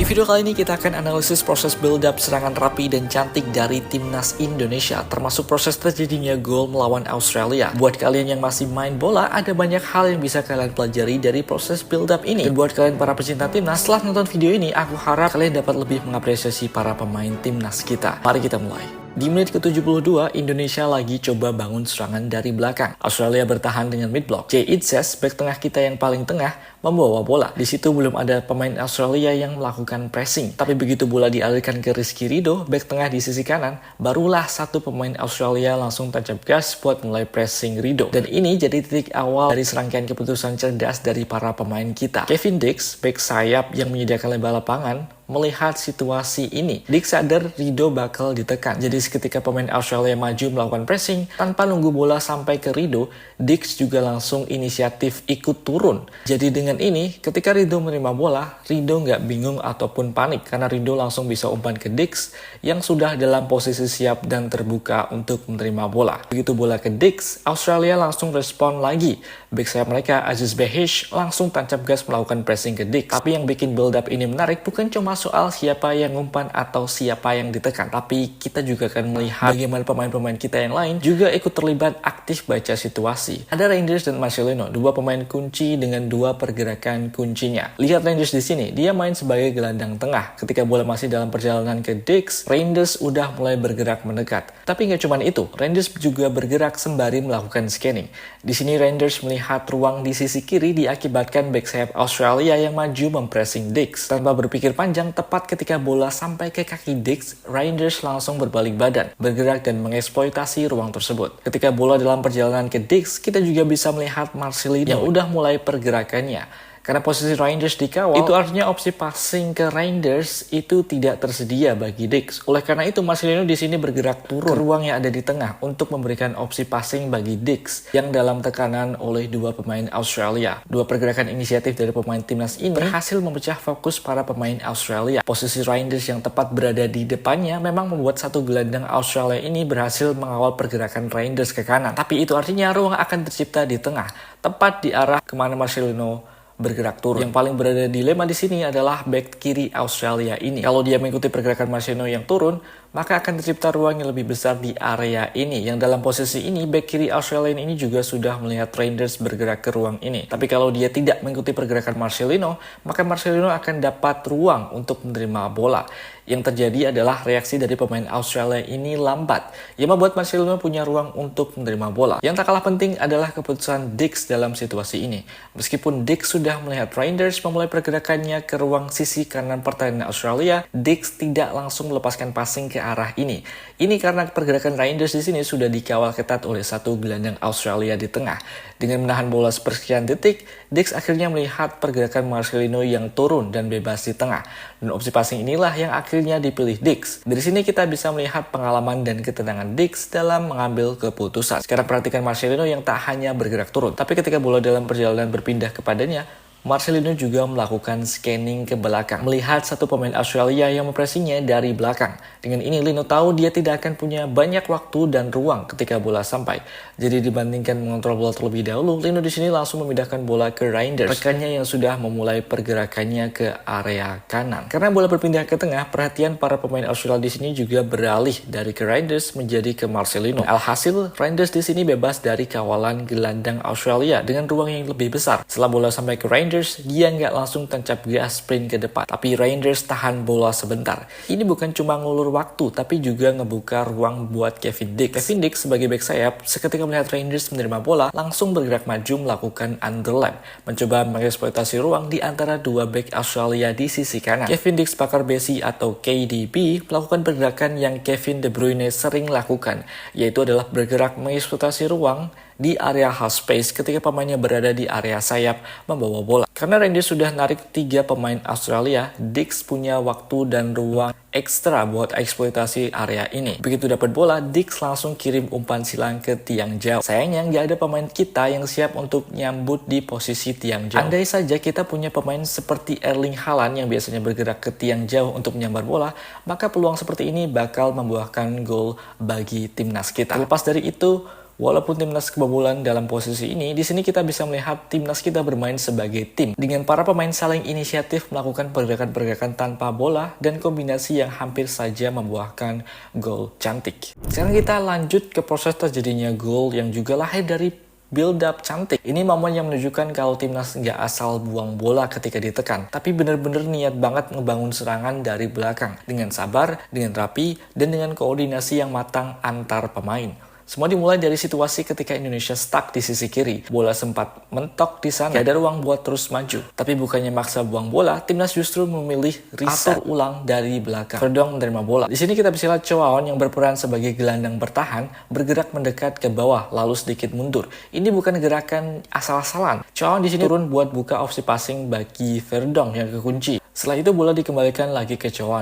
video kali ini kita akan analisis proses build-up serangan rapi dan cantik dari timnas Indonesia, termasuk proses terjadinya gol melawan Australia. Buat kalian yang masih main bola, ada banyak hal yang bisa kalian pelajari dari proses build-up ini. Dan buat kalian para pecinta timnas, setelah nonton video ini, aku harap kalian dapat lebih mengapresiasi para pemain timnas kita. Mari kita mulai. Di menit ke-72, Indonesia lagi coba bangun serangan dari belakang. Australia bertahan dengan mid-block. Jay Itzes, bek tengah kita yang paling tengah, membawa bola. Di situ belum ada pemain Australia yang melakukan pressing. Tapi begitu bola dialirkan ke Rizky Ridho, bek tengah di sisi kanan, barulah satu pemain Australia langsung tancap gas buat mulai pressing Ridho. Dan ini jadi titik awal dari serangkaian keputusan cerdas dari para pemain kita. Kevin Dix, bek sayap yang menyediakan lebar lapangan, melihat situasi ini. Dix sadar Ridho bakal ditekan. Jadi ketika pemain Australia maju melakukan pressing, tanpa nunggu bola sampai ke Ridho, Dix juga langsung inisiatif ikut turun. Jadi dengan ini, ketika Ridho menerima bola, Ridho nggak bingung ataupun panik, karena Ridho langsung bisa umpan ke Dix yang sudah dalam posisi siap dan terbuka untuk menerima bola. Begitu bola ke Dix, Australia langsung respon lagi. Bek sayap mereka, Aziz Behich, langsung tancap gas melakukan pressing ke Dix. Tapi yang bikin build up ini menarik bukan cuma soal siapa yang umpan atau siapa yang ditekan, tapi kita juga akan melihat bagaimana pemain-pemain kita yang lain juga ikut terlibat aktif baca situasi. Ada Reinders dan Marcelino, dua pemain kunci dengan dua pergerakan kuncinya. Lihat Reinders di sini, dia main sebagai gelandang tengah. Ketika bola masih dalam perjalanan ke Dix, Reinders udah mulai bergerak mendekat. Tapi nggak cuma itu, Reinders juga bergerak sembari melakukan scanning. Di sini Reinders melihat ruang di sisi kiri diakibatkan back sayap Australia yang maju mempressing Dix. Tanpa berpikir panjang, tepat ketika bola sampai ke kaki Dix, Reinders langsung berbalik badan, bergerak dan mengeksploitasi ruang tersebut. Ketika bola dalam perjalanan ke Dix, kita juga bisa melihat Marcelino yang udah mulai pergerakannya. Karena posisi Reinders dikawal, itu artinya opsi passing ke Reinders itu tidak tersedia bagi Dix. Oleh karena itu, Marcelino di sini bergerak turun ke ruang yang ada di tengah untuk memberikan opsi passing bagi Dix yang dalam tekanan oleh dua pemain Australia. Dua pergerakan inisiatif dari pemain timnas ini berhasil memecah fokus para pemain Australia. Posisi Reinders yang tepat berada di depannya memang membuat satu gelandang Australia ini berhasil mengawal pergerakan Reinders ke kanan. Tapi itu artinya ruang akan tercipta di tengah, tepat di arah kemana Marcelino bergerak turun. Yang paling berada dilema di sini adalah back kiri Australia ini. Kalau dia mengikuti pergerakan Marcelino yang turun, maka akan tercipta ruang yang lebih besar di area ini. Yang dalam posisi ini, back kiri Australia ini juga sudah melihat Reinders bergerak ke ruang ini. Tapi kalau dia tidak mengikuti pergerakan Marcelino, maka Marcelino akan dapat ruang untuk menerima bola. Yang terjadi adalah reaksi dari pemain Australia ini lambat, yang membuat Marcelino punya ruang untuk menerima bola. Yang tak kalah penting adalah keputusan Dix dalam situasi ini. Meskipun Dix sudah melihat Reinders memulai pergerakannya ke ruang sisi kanan pertahanan Australia, Dix tidak langsung melepaskan passing ke arah ini. Ini karena pergerakan Reinders di sini sudah dikawal ketat oleh satu gelandang Australia di tengah. Dengan menahan bola sepersekian detik, Dix akhirnya melihat pergerakan Marcelino yang turun dan bebas di tengah. Dan opsi passing inilah yang akhirnya dipilih Dix. Dari sini kita bisa melihat pengalaman dan ketenangan Dix dalam mengambil keputusan. Sekarang perhatikan Marcelino yang tak hanya bergerak turun, tapi ketika bola dalam perjalanan berpindah kepadanya, Marcelino juga melakukan scanning ke belakang, melihat satu pemain Australia yang mempressingnya dari belakang. Dengan ini Lino tahu dia tidak akan punya banyak waktu dan ruang ketika bola sampai. Jadi dibandingkan mengontrol bola terlebih dahulu, Lino di sini langsung memindahkan bola ke Reinders, rekannya yang sudah memulai pergerakannya ke area kanan. Karena bola berpindah ke tengah, perhatian para pemain Australia di sini juga beralih dari ke Reinders menjadi ke Marcelino. Alhasil, Reinders di sini bebas dari kawalan gelandang Australia dengan ruang yang lebih besar. Setelah bola sampai ke Reinders, dia nggak langsung tancap gas sprint ke depan, tapi Reinders tahan bola sebentar. Ini bukan cuma ngulur waktu, tapi juga ngebuka ruang buat Kevin Dix. Kevin Dix sebagai back sayap, seketika melihat Reinders menerima bola, langsung bergerak maju melakukan underlap, mencoba mengeksploitasi ruang di antara dua back Australia di sisi kanan. Kevin Dix pakar besi atau KDB melakukan pergerakan yang Kevin De Bruyne sering lakukan, yaitu adalah bergerak mengeksploitasi ruang di area half space ketika pemainnya berada di area sayap membawa bola. Karena Reinders sudah narik 3 pemain Australia, Dix punya waktu dan ruang ekstra buat eksploitasi area ini. Begitu dapat bola, Dix langsung kirim umpan silang ke tiang jauh. Sayangnya nggak ada pemain kita yang siap untuk nyambut di posisi tiang jauh. Andai saja kita punya pemain seperti Erling Haaland yang biasanya bergerak ke tiang jauh untuk menyambar bola, maka peluang seperti ini bakal membuahkan gol bagi timnas kita. Terlepas dari itu, Walaupun timnas kebobolan dalam posisi ini, di sini kita bisa melihat timnas kita bermain sebagai tim dengan para pemain saling inisiatif melakukan pergerakan-pergerakan tanpa bola dan kombinasi yang hampir saja membuahkan gol cantik. Sekarang kita lanjut ke proses terjadinya gol yang juga lahir dari build up cantik. Ini momen yang menunjukkan kalau timnas nggak asal buang bola ketika ditekan, tapi bener-bener niat banget ngebangun serangan dari belakang dengan sabar, dengan rapi, dan dengan koordinasi yang matang antar pemain. Semua dimulai dari situasi ketika Indonesia stuck di sisi kiri. Bola sempat mentok di sana, gak ada ruang buat terus maju. Tapi bukannya maksa buang bola, timnas justru memilih reset ulang dari belakang. Verdong menerima bola. Di sini kita bisa lihat Chow yang berperan sebagai gelandang bertahan, bergerak mendekat ke bawah, lalu sedikit mundur. Ini bukan gerakan asal-asalan. Chow di sini turun buat buka opsi passing bagi Verdong yang kekunci. Setelah itu bola dikembalikan lagi ke Chow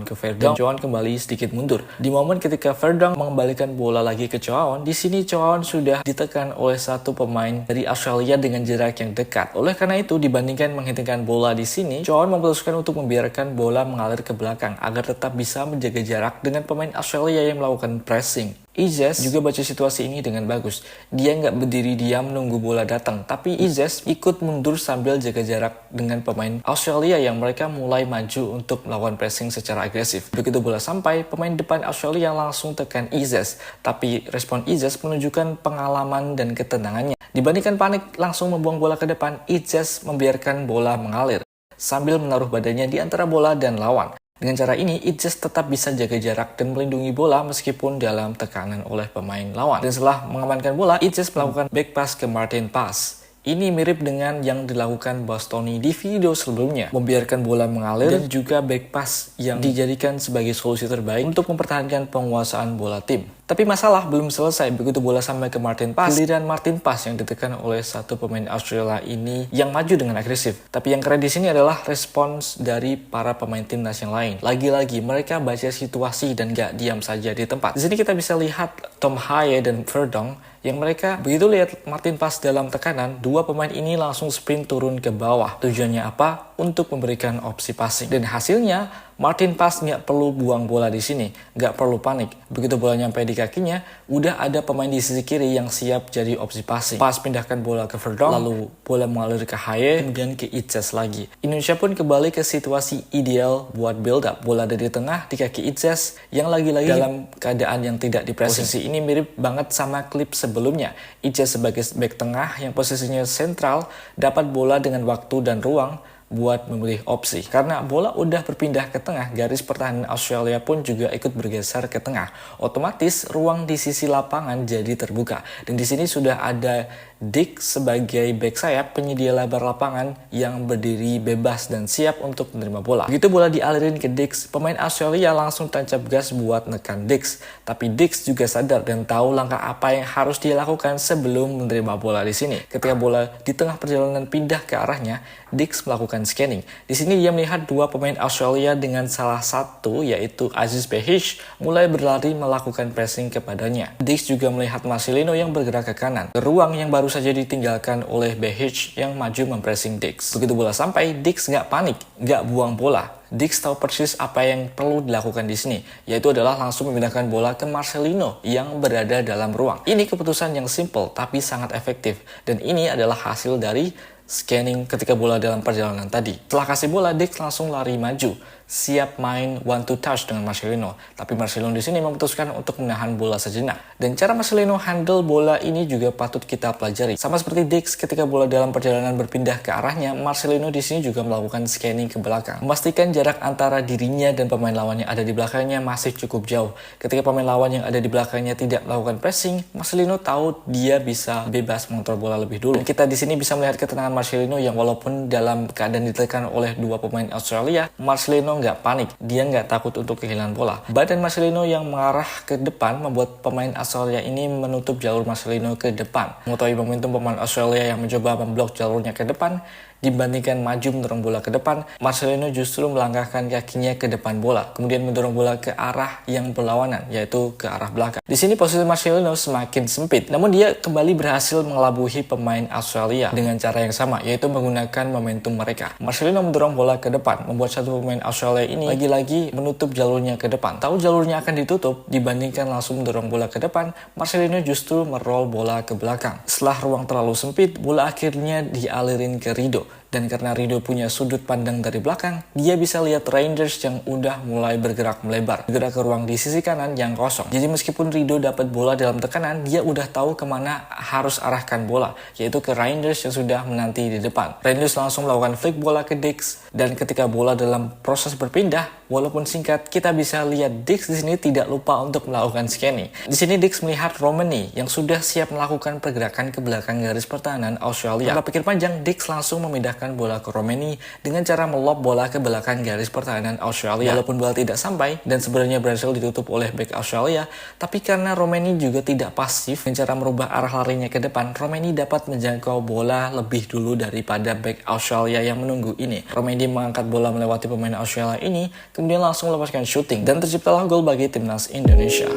ke Verdong, Chow kembali sedikit mundur. Di momen ketika Verdong mengembalikan bola lagi ke Chow, di sini Chow sudah ditekan oleh satu pemain dari Australia dengan jarak yang dekat. Oleh karena itu, dibandingkan menghentikan bola di sini, Chow memutuskan untuk membiarkan bola mengalir ke belakang agar tetap bisa menjaga jarak dengan pemain Australia yang melakukan pressing. Izes juga baca situasi ini dengan bagus. Dia nggak berdiri diam menunggu bola datang, tapi Izes ikut mundur sambil jaga jarak dengan pemain Australia yang mereka mulai maju untuk melakukan pressing secara agresif. Begitu bola sampai, pemain depan Australia langsung tekan Izes, tapi respon Izes menunjukkan pengalaman dan ketenangannya. Dibandingkan panik langsung membuang bola ke depan, Izes membiarkan bola mengalir sambil menaruh badannya di antara bola dan lawan. Dengan cara ini, Izes tetap bisa jaga jarak dan melindungi bola meskipun dalam tekanan oleh pemain lawan. Dan setelah mengamankan bola, Izes melakukan back pass ke Martin Paes. Ini mirip dengan yang dilakukan Bastoni di video sebelumnya, membiarkan bola mengalir dan juga back pass yang dijadikan sebagai solusi terbaik untuk mempertahankan penguasaan bola tim. Tapi masalah belum selesai. Begitu bola sampai ke Martin Paes, giliran Martin Paes yang ditekan oleh satu pemain Australia ini yang maju dengan agresif. Tapi yang keren di sini adalah respons dari para pemain timnas yang lain. Lagi-lagi mereka baca situasi dan gak diam saja di tempat. Di sini kita bisa lihat Tom Haye dan Verdong yang mereka begitu lihat Martin Paes dalam tekanan, dua pemain ini langsung sprint turun ke bawah. Tujuannya apa? Untuk memberikan opsi passing. Dan hasilnya Martin Paes nggak perlu buang bola di sini, nggak perlu panik. Begitu bola nyampe di kakinya, udah ada pemain di sisi kiri yang siap jadi opsi passing. Paes pindahkan bola ke Verdong, lalu bola mengalir ke Haye, kemudian ke Izes lagi. Indonesia pun kembali ke situasi ideal buat build up. Bola dari tengah di kaki Izes yang lagi-lagi dalam keadaan yang tidak di pressing. Posisi ini mirip banget sama klip sebelumnya. Izes sebagai back tengah yang posisinya sentral dapat bola dengan waktu dan ruang buat memilih opsi. Karena bola udah berpindah ke tengah, garis pertahanan Australia pun juga ikut bergeser ke tengah. Otomatis ruang di sisi lapangan jadi terbuka. Dan di sini sudah ada Dick sebagai back sayap penyedia lebar lapangan yang berdiri bebas dan siap untuk menerima bola. Begitu bola dialirin ke Dix, pemain Australia langsung tancap gas buat nekan Dix. Tapi Dix juga sadar dan tahu langkah apa yang harus dia lakukan sebelum menerima bola di sini. Ketika bola di tengah perjalanan pindah ke arahnya, Dix melakukan scanning. Di sini dia melihat dua pemain Australia dengan salah satu yaitu Aziz Behich mulai berlari melakukan pressing kepadanya. Dix juga melihat Marcelino yang bergerak ke kanan. Ruang yang baru saja ditinggalkan oleh Behich yang maju mempressing Dix. Begitu bola sampai, Dix nggak panik, nggak buang bola. Dix tahu persis apa yang perlu dilakukan di sini, yaitu adalah langsung memindahkan bola ke Marcelino yang berada dalam ruang. Ini keputusan yang simple tapi sangat efektif, dan ini adalah hasil dari scanning ketika bola dalam perjalanan tadi. Setelah kasih bola, Dix langsung lari maju, siap main one to touch dengan Marcelino. Tapi Marcelino di sini memutuskan untuk menahan bola sejenak. Dan cara Marcelino handle bola ini juga patut kita pelajari. Sama seperti Dix ketika bola dalam perjalanan berpindah ke arahnya, Marcelino di sini juga melakukan scanning ke belakang, memastikan jarak antara dirinya dan pemain lawan yang ada di belakangnya masih cukup jauh. Ketika pemain lawan yang ada di belakangnya tidak melakukan pressing, Marcelino tahu dia bisa bebas mengontrol bola lebih dulu. Dan kita di sini bisa melihat ketenangan Marcelino yang walaupun dalam keadaan ditekan oleh dua pemain Australia, Marcelino nggak panik, dia nggak takut untuk kehilangan bola. Badan Marcelino yang mengarah ke depan membuat pemain Australia ini menutup jalur Marcelino ke depan. Mengetahui momentum pemain Australia yang mencoba memblok jalurnya ke depan, Dibandingkan maju mendorong bola ke depan, Marcelino justru melangkahkan kakinya ke depan bola, kemudian mendorong bola ke arah yang berlawanan, yaitu ke arah belakang. Di sini posisi Marcelino semakin sempit, namun dia kembali berhasil mengelabuhi pemain Australia dengan cara yang sama, yaitu menggunakan momentum mereka. Marcelino mendorong bola ke depan, membuat satu pemain Australia ini lagi-lagi menutup jalurnya ke depan. Tahu jalurnya akan ditutup, dibandingkan langsung mendorong bola ke depan, Marcelino justru meroll bola ke belakang. Setelah ruang terlalu sempit, bola akhirnya dialirin ke Rido. Dan karena Rido punya sudut pandang dari belakang, dia bisa lihat Reinders yang udah mulai bergerak melebar, bergerak ke ruang di sisi kanan yang kosong. Jadi meskipun Rido dapat bola dalam tekanan, dia udah tahu kemana harus arahkan bola, yaitu ke Reinders yang sudah menanti di depan. Reinders langsung melakukan flick bola ke Dix, dan ketika bola dalam proses berpindah, walaupun singkat, kita bisa lihat Dix di sini tidak lupa untuk melakukan scanning. Di sini Dix melihat Romani yang sudah siap melakukan pergerakan ke belakang garis pertahanan Australia. Tanpa pikir panjang, Dix langsung memindahkan bola ke Romani dengan cara melob bola ke belakang garis pertahanan Australia. Walaupun bola tidak sampai dan sebenarnya berhasil ditutup oleh bek Australia, tapi karena Romani juga tidak pasif dengan cara merubah arah larinya ke depan, Romani dapat menjangkau bola lebih dulu daripada bek Australia yang menunggu ini. Romani mengangkat bola melewati pemain Australia ini, kemudian langsung melepaskan shooting dan terciptalah gol bagi timnas Indonesia.